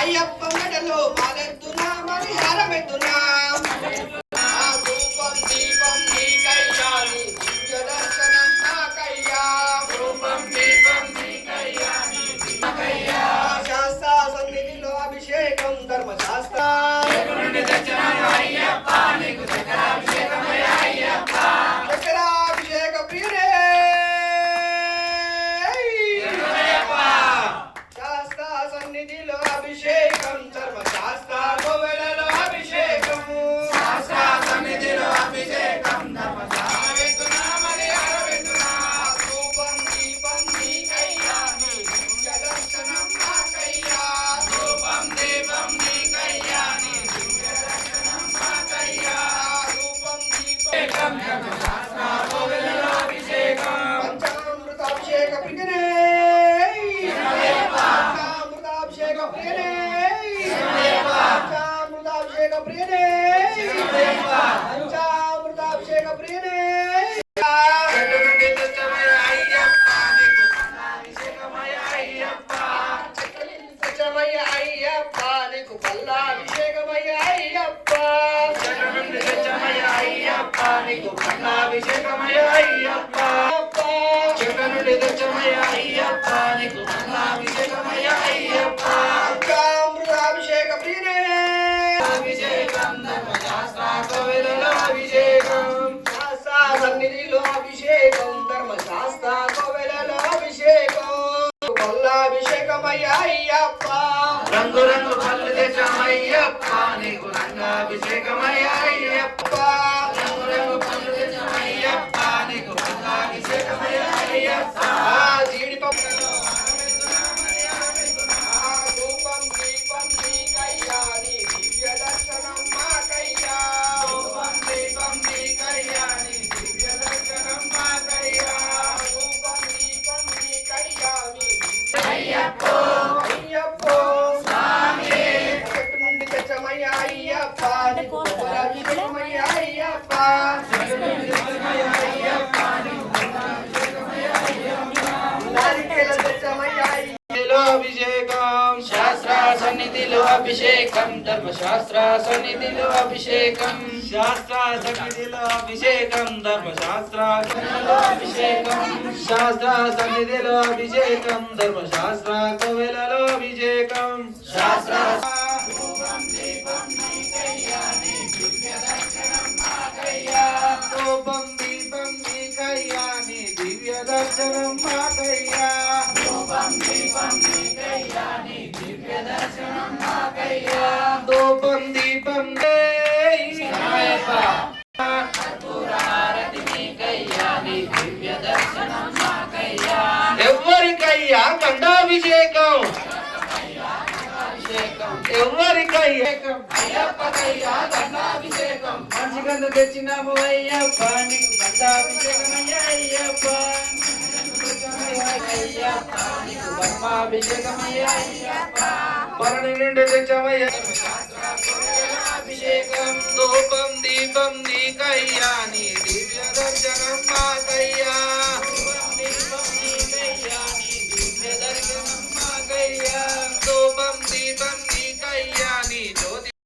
అయ్యప్ప మెడలో మాలెత్తున్నా మరి హారమెత్తున్నా రూపం దీపం నీకయ్యా నీ దివ్య దర్శనం నాకయ్యా రూపం దీపం నీకయ్యా నీ దివ్యకయ్యా శాస్త్ర సన్నిధిలో అభిషేకం ధర్మశాస్త్ర అయ్యప్ప నీకు చక్రాభిషేకమయ్య అయ్యప్ప చక్రాభిషేక ప్రియరే శాస్త్ర సన్నిధిలో అభిషేకం ధర్మశాస్త్ర గోవెలలో అభిషేకం శాస్త్ర సన్నిధిలో అభిషేకం ధర్మశాస్త్ర రూపం దీపం నీకయ్యా నీ దివ్య దర్శనం నాకయ్యా రూపం దీపం నీకయ్యా నీ దివ్య దర్శనం నాకయ్యా రూపం దీపం ధర్మశాస్త్ర గోవెలలో అభిషేకం పంచామృతాభిషేక ప్రియనే పంచామృతాభిషేక ప్రియనే పంచామృతాభిషేక ప్రియనే పంచామృతాభిషేక ప్రియనే అయ్యప్ప నీకు పల్లాభిషేకమయ్య అయ్యప్ప అయ్యప్ప నీకు పల్లాభిషేకమయ్య అయ్యప్ప చక్కనుడి దచ్చమయ్య అయ్యప్ప నీకు పల్లాభిషేకమయ్య అయ్యప్ప పంచామృతాభిషేక ప్రియనే అభిషేకం ధర్మశాస్త్ర కోవెలలో అభిషేకం శాస్త్ర సన్నిధిలో అభిషేకం ధర్మశాస్త్ర కోవెలలో అభిషేకం పల్లాభిషేకమయ్య అయ్యప్ప రంగు రంగు పళ్ళు తెచ్చమయ్యప్ప నీకు రంగాభిషేకమయ్య అయ్యప్ప రంగు రంగు పళ్ళు తెచ్చమయ్యప్ప నీకు రంగాభిషేకమయ్య అయ్యప్ప జీడిపప్పులలో రూపం దీపం నీకయ్యా నీ దివ్య దర్శనం మాకయ్యా రూపం దీపం నీకయ్యా నీ దివ్య దర్శనం మాకయ్యా రూపం దీపం నీకయ్యా నీ అయ్యప్ప అయ్యప్ప స్వామి చెట్టు నుండి తెచ్చమయ్య అయ్యప్ప నీకు అభిషేకమయ్య అయ్యప్ప చెట్టు నుండి తెచ్చమయ్య అయ్యప్ప నీకు అభిషేకమయ్య అయ్యప్ప నారికేళ తెచ్చమయ్య అభిషేకం శాస్త్ర సన్నిధిలో అభిషేకం ధర్మశాస్త్ర సన్నిధిలో అభిషేకం శాస్త్ర సన్నిధిలో అభిషేకం ధర్మశాస్త్ర అభిషేకం శాస్త్ర సన్నిధిలో అభిషేకం ధర్మశాస్త్ర కోవెలలో అభిషేకం శాస్త్ర రూపం దీపం నీకయ్యా నీ దివ్య దర్శనం మాకయ్యా రూపం దీపం నీకయ్యా నీ దివ్య దర్శనం మాకయ్యా రూపం దీపం నీకయ్యా నీ దివ్య దర్శనం మాకయ్యా రూపం దీపం ఎవరికయ్యా గండాభిషేకం ఎవరికయ్యా అయ్యప్పకయ్యా గండాభిషేకం మంచి గంధ తెచ్చినాము అయ్యప్ప నీకు గండాభిషేకం అయ్యప్ప అయ్యప్ప నీకు బ్రహ్మాభిషేకం అయ్యప్ప పరణి నుండి తెచ్చామయ్య